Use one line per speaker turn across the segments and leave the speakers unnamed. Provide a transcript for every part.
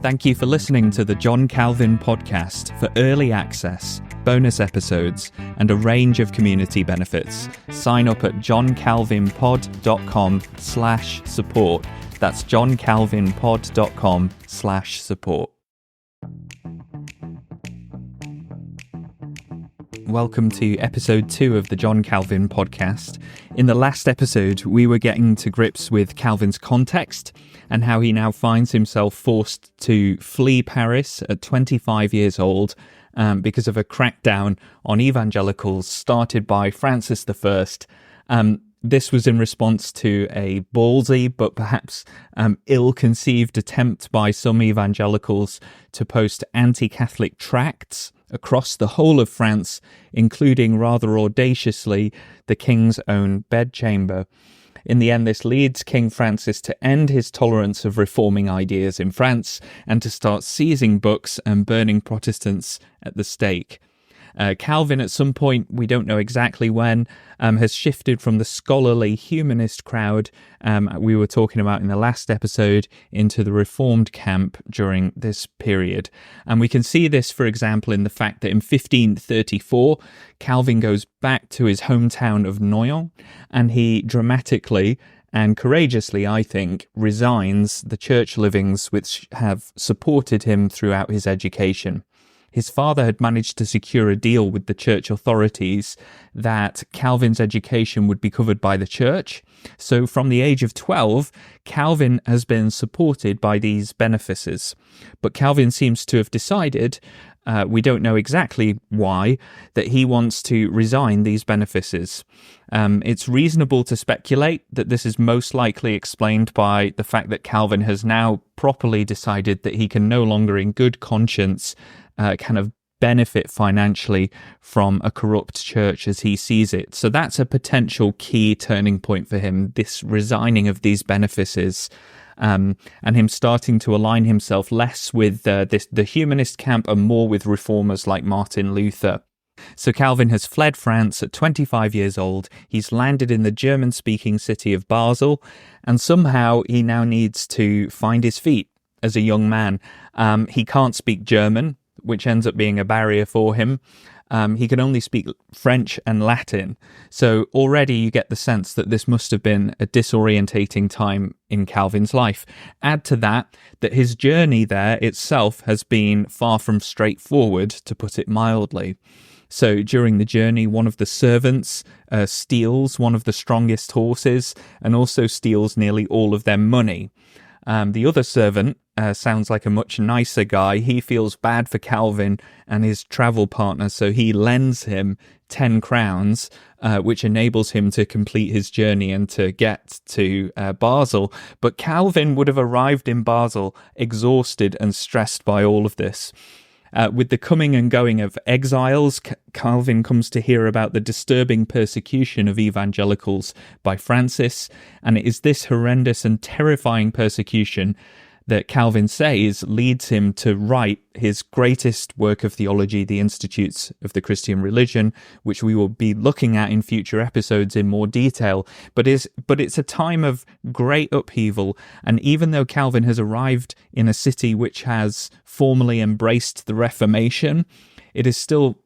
Thank you for listening to the John Calvin podcast. For early access, bonus episodes, and a range of community benefits, sign up at johncalvinpod.com/support. That's johncalvinpod.com/support. Welcome to episode 2 of the John Calvin podcast. In the last episode, we were getting to grips with Calvin's context and how he now finds himself forced to flee Paris at 25 years old because of a crackdown on evangelicals started by Francis I. This was in response to a ballsy but perhaps ill-conceived attempt by some evangelicals to post anti-Catholic tracts across the whole of France, including rather audaciously the king's own bedchamber. In the end, this leads King Francis to end his tolerance of reforming ideas in France and to start seizing books and burning Protestants at the stake. Calvin, at some point, we don't know exactly when, has shifted from the scholarly humanist crowd we were talking about in the last episode into the Reformed camp during this period. And we can see this, for example, in the fact that in 1534, Calvin goes back to his hometown of Noyon, and he dramatically and courageously, I think, resigns the church livings which have supported him throughout his education. His father had managed to secure a deal with the church authorities that Calvin's education would be covered by the church. So from the age of 12, Calvin has been supported by these benefices. But Calvin seems to have decided, we don't know exactly why, that he wants to resign these benefices. It's reasonable to speculate that this is most likely explained by the fact that Calvin has now properly decided that he can no longer in good conscience kind of benefit financially from a corrupt church as he sees it. So that's a potential key turning point for him, this resigning of these benefices, and him starting to align himself less with the humanist camp and more with reformers like Martin Luther. So Calvin has fled France at 25 years old. He's landed in the German-speaking city of Basel, and somehow he now needs to find his feet as a young man. He can't speak German, which ends up being a barrier for him. He can only speak French and Latin. So already you get the sense that this must have been a disorientating time in Calvin's life. Add to that his journey there itself has been far from straightforward, to put it mildly. So during the journey, one of the servants steals one of the strongest horses and also steals nearly all of their money. The other servant sounds like a much nicer guy. He feels bad for Calvin and his travel partner, so he lends him 10 crowns, which enables him to complete his journey and to get to Basel. But Calvin would have arrived in Basel exhausted and stressed by all of this. With the coming and going of exiles, Calvin comes to hear about the disturbing persecution of evangelicals by Francis, and it is this horrendous and terrifying persecution that Calvin says leads him to write his greatest work of theology, the Institutes of the Christian Religion, which we will be looking at in future episodes in more detail. But it's a time of great upheaval, and even though Calvin has arrived in a city which has formally embraced the Reformation, it is still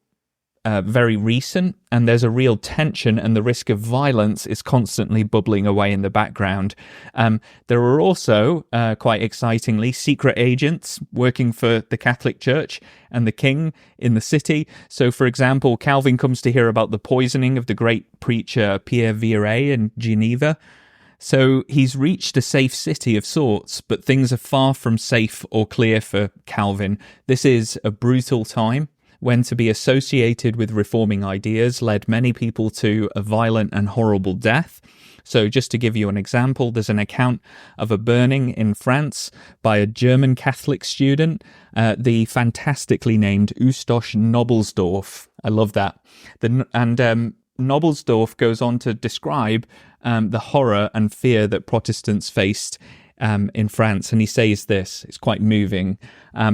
very recent, and there's a real tension, and the risk of violence is constantly bubbling away in the background. There are also, quite excitingly, secret agents working for the Catholic Church and the king in the city. So, for example, Calvin comes to hear about the poisoning of the great preacher Pierre Viret in Geneva. So he's reached a safe city of sorts, but things are far from safe or clear for Calvin. This is a brutal time, when to be associated with reforming ideas led many people to a violent and horrible death. So just to give you an example, there's an account of a burning in France by a German Catholic student, the fantastically named Eustoch Nobelsdorf. I love that. Nobelsdorf goes on to describe the horror and fear that Protestants faced in France, and he says this, it's quite moving.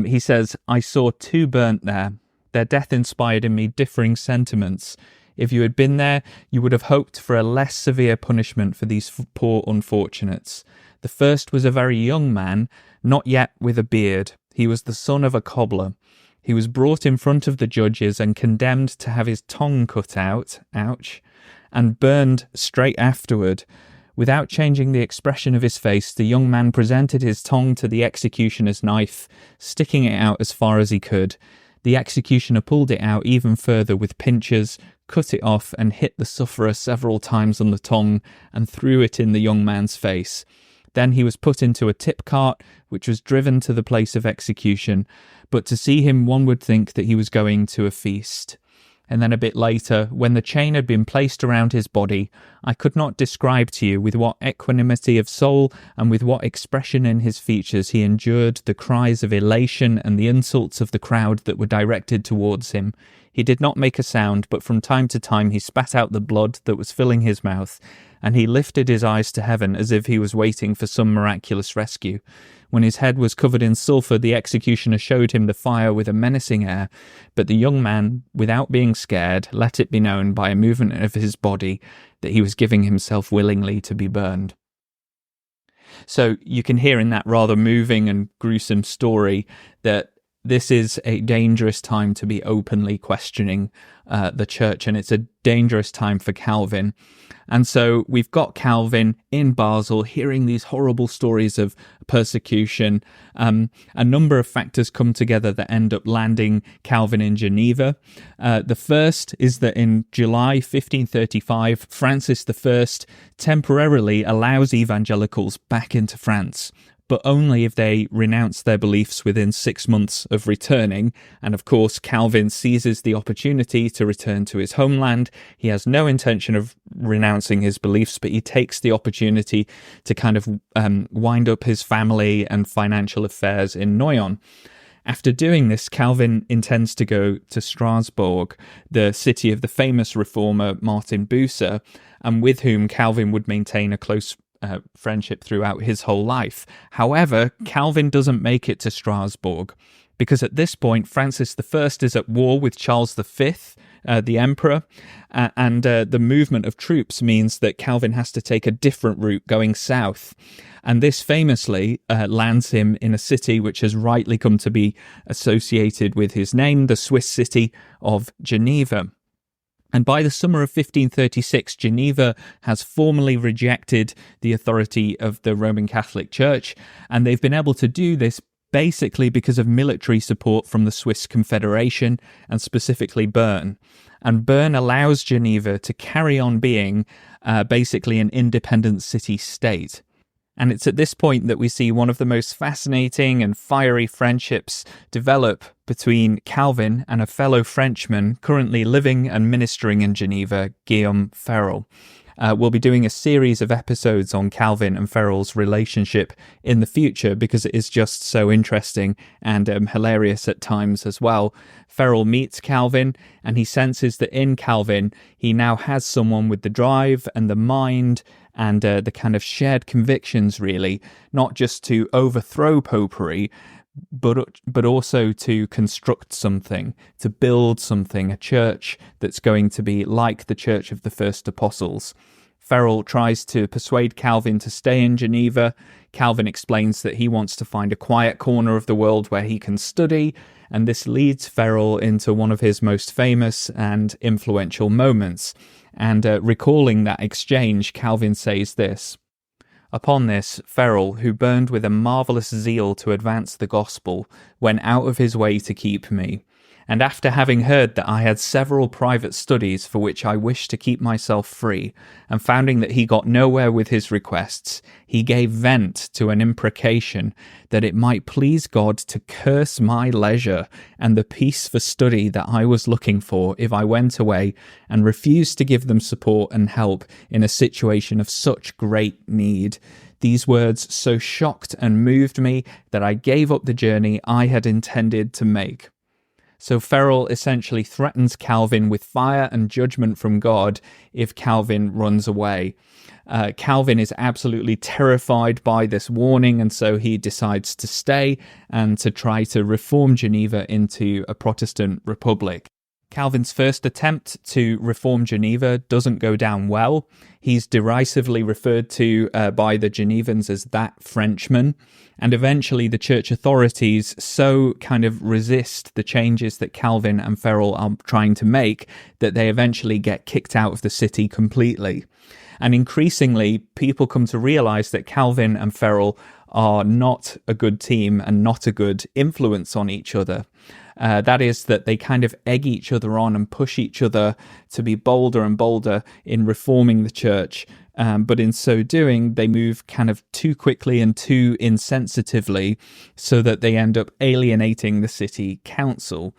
He says, "I saw 2 burnt there. Their death inspired in me differing sentiments. If you had been there, you would have hoped for a less severe punishment for these poor unfortunates. The first was a very young man, not yet with a beard, He was the son of a cobbler. He was brought in front of the judges and condemned to have his tongue cut out, ouch, and burned straight afterward. Without changing the expression of his face, the young man presented his tongue to the executioner's knife, sticking it out as far as he could. The executioner pulled it out even further with pincers, cut it off, and hit the sufferer several times on the tongue and threw it in the young man's face. Then he was put into a tip cart, which was driven to the place of execution. But to see him, one would think that he was going to a feast. And then a bit later, when the chain had been placed around his body, I could not describe to you with what equanimity of soul and with what expression in his features he endured the cries of elation and the insults of the crowd that were directed towards him. He did not make a sound, but from time to time he spat out the blood that was filling his mouth, and he lifted his eyes to heaven as if he was waiting for some miraculous rescue. When his head was covered in sulphur, the executioner showed him the fire with a menacing air, but the young man, without being scared, let it be known by a movement of his body that he was giving himself willingly to be burned. So you can hear in that rather moving and gruesome story that this is a dangerous time to be openly questioning the church, and it's a dangerous time for Calvin. And so we've got Calvin in Basel hearing these horrible stories of persecution. A number of factors come together that end up landing Calvin in Geneva. The first is that in July 1535, Francis I temporarily allows evangelicals back into France, but only if they renounce their beliefs within 6 months of returning. And of course, Calvin seizes the opportunity to return to his homeland. He has no intention of renouncing his beliefs, but he takes the opportunity to kind of wind up his family and financial affairs in Noyon. After doing this, Calvin intends to go to Strasbourg, the city of the famous reformer Martin Bucer, and with whom Calvin would maintain a close friendship throughout his whole life. However, Calvin doesn't make it to Strasbourg because at this point Francis I is at war with Charles V, the emperor, and the movement of troops means that Calvin has to take a different route going south. And this famously lands him in a city which has rightly come to be associated with his name, the Swiss city of Geneva. And by the summer of 1536, Geneva has formally rejected the authority of the Roman Catholic Church, and they've been able to do this basically because of military support from the Swiss Confederation, and specifically Bern. And Bern allows Geneva to carry on being basically an independent city-state. And it's at this point that we see one of the most fascinating and fiery friendships develop between Calvin and a fellow Frenchman currently living and ministering in Geneva, Guillaume Farel. We'll be doing a series of episodes on Calvin and Farel's relationship in the future because it is just so interesting and hilarious at times as well. Farel meets Calvin and he senses that in Calvin he now has someone with the drive and the mind and the kind of shared convictions, really, not just to overthrow popery, but also to construct something, to build something, a church that's going to be like the Church of the First Apostles. Farel tries to persuade Calvin to stay in Geneva. Calvin explains that he wants to find a quiet corner of the world where he can study, and this leads Farel into one of his most famous and influential moments. And recalling that exchange, Calvin says this: "Upon this, Farel, who burned with a marvellous zeal to advance the gospel, went out of his way to keep me. And after having heard that I had several private studies for which I wished to keep myself free, and finding that he got nowhere with his requests, he gave vent to an imprecation that it might please God to curse my leisure and the peace for study that I was looking for if I went away, and refused to give them support and help in a situation of such great need. These words so shocked and moved me that I gave up the journey I had intended to make." So Farel essentially threatens Calvin with fire and judgment from God if Calvin runs away. Calvin is absolutely terrified by this warning, and so he decides to stay and to try to reform Geneva into a Protestant republic. Calvin's first attempt to reform Geneva doesn't go down well. He's derisively referred to by the Genevans as that Frenchman. And eventually the church authorities so kind of resist the changes that Calvin and Farel are trying to make that they eventually get kicked out of the city completely. And increasingly, people come to realize that Calvin and Farel are not a good team and not a good influence on each other. That is, that they kind of egg each other on and push each other to be bolder and bolder in reforming the church. But in so doing, they move kind of too quickly and too insensitively so that they end up alienating the city council.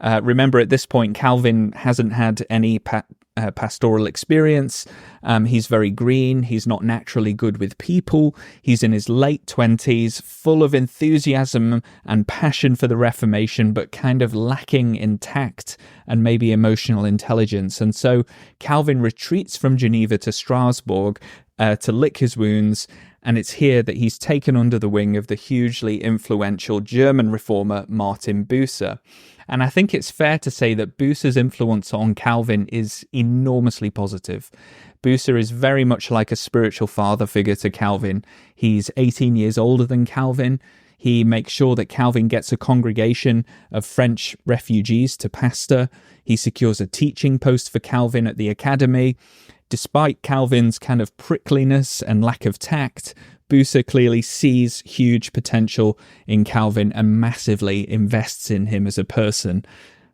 Remember, at this point, Calvin hasn't had any pastoral experience. He's very green. He's not naturally good with people. He's in his late 20s, full of enthusiasm and passion for the Reformation, but kind of lacking in tact and maybe emotional intelligence. And so Calvin retreats from Geneva to Strasbourg to lick his wounds. And it's here that he's taken under the wing of the hugely influential German reformer Martin Bucer. And I think it's fair to say that Bucer's influence on Calvin is enormously positive. Bucer is very much like a spiritual father figure to Calvin. He's 18 years older than Calvin. He makes sure that Calvin gets a congregation of French refugees to pastor. He secures a teaching post for Calvin at the academy. Despite Calvin's kind of prickliness and lack of tact, Bucer clearly sees huge potential in Calvin and massively invests in him as a person.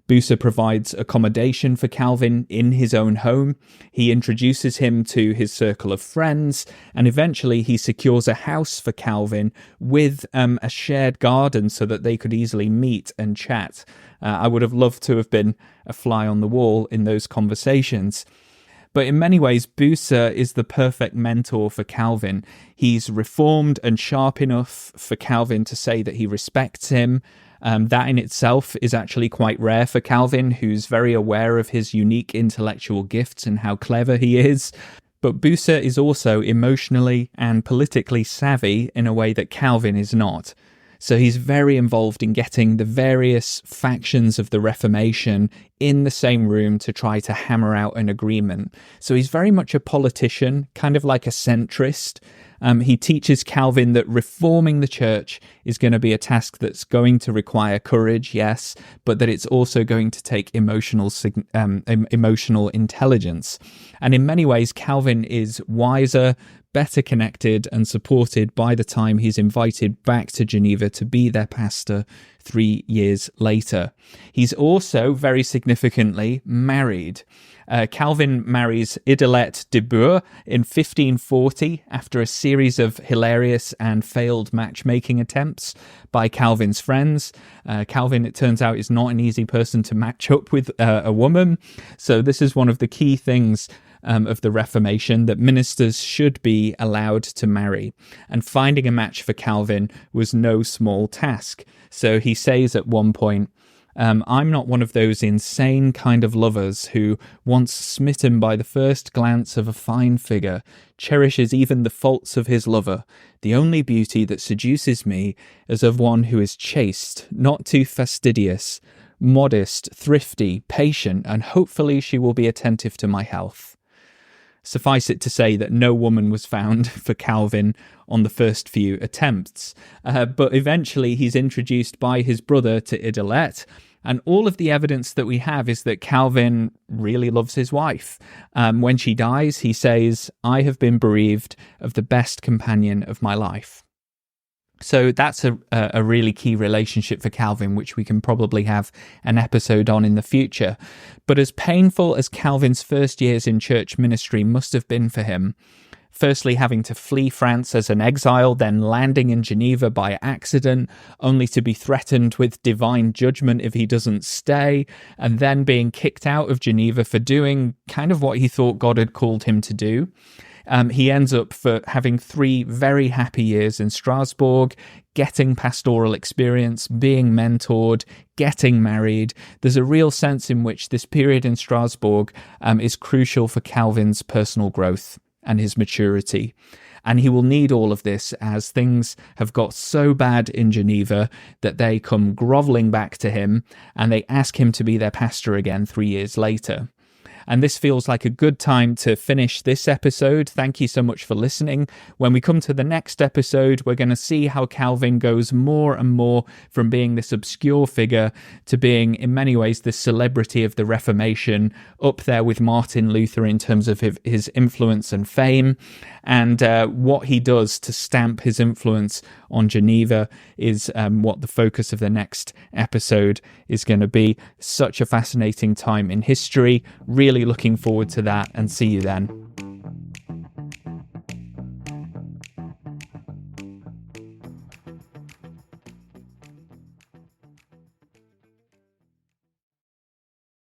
Bucer provides accommodation for Calvin in his own home. He introduces him to his circle of friends, and eventually he secures a house for Calvin with a shared garden so that they could easily meet and chat. I would have loved to have been a fly on the wall in those conversations. But in many ways, Bucer is the perfect mentor for Calvin. He's reformed and sharp enough for Calvin to say that he respects him. That in itself is actually quite rare for Calvin, who's very aware of his unique intellectual gifts and how clever he is. But Bucer is also emotionally and politically savvy in a way that Calvin is not. So he's very involved in getting the various factions of the Reformation in the same room to try to hammer out an agreement. So he's very much a politician, kind of like a centrist. He teaches Calvin that reforming the church is going to be a task that's going to require courage, yes, but that it's also going to take emotional intelligence. And in many ways, Calvin is wiser, better connected and supported by the time he's invited back to Geneva to be their pastor 3 years later. He's also, very significantly, married. Calvin marries Idelette de Bucer in 1540 after a series of hilarious and failed matchmaking attempts by Calvin's friends. Calvin, it turns out, is not an easy person to match up with a woman. So this is one of the key things of the Reformation, that ministers should be allowed to marry. And finding a match for Calvin was no small task. So he says at one point, I'm not one of those insane kind of lovers who, once smitten by the first glance of a fine figure, cherishes even the faults of his lover. The only beauty that seduces me is of one who is chaste, not too fastidious, modest, thrifty, patient, and hopefully she will be attentive to my health. Suffice it to say that no woman was found for Calvin on the first few attempts. But eventually he's introduced by his brother to Idelette, and all of the evidence that we have is that Calvin really loves his wife. When she dies, he says, "I have been bereaved of the best companion of my life." So that's a really key relationship for Calvin, which we can probably have an episode on in the future. But as painful as Calvin's first years in church ministry must have been for him, firstly having to flee France as an exile, then landing in Geneva by accident, only to be threatened with divine judgment if he doesn't stay, and then being kicked out of Geneva for doing kind of what he thought God had called him to do. He ends up for having 3 very happy years in Strasbourg, getting pastoral experience, being mentored, getting married. There's a real sense in which this period in Strasbourg is crucial for Calvin's personal growth and his maturity. And he will need all of this as things have got so bad in Geneva that they come grovelling back to him and they ask him to be their pastor again 3 years later. And this feels like a good time to finish this episode. Thank you so much for listening. When we come to the next episode, we're going to see how Calvin goes more and more from being this obscure figure to being, in many ways, the celebrity of the Reformation, up there with Martin Luther in terms of his influence and fame. And what he does to stamp his influence on Geneva is what the focus of the next episode is going to be. Such a fascinating time in history. Really looking forward to that, and see you then.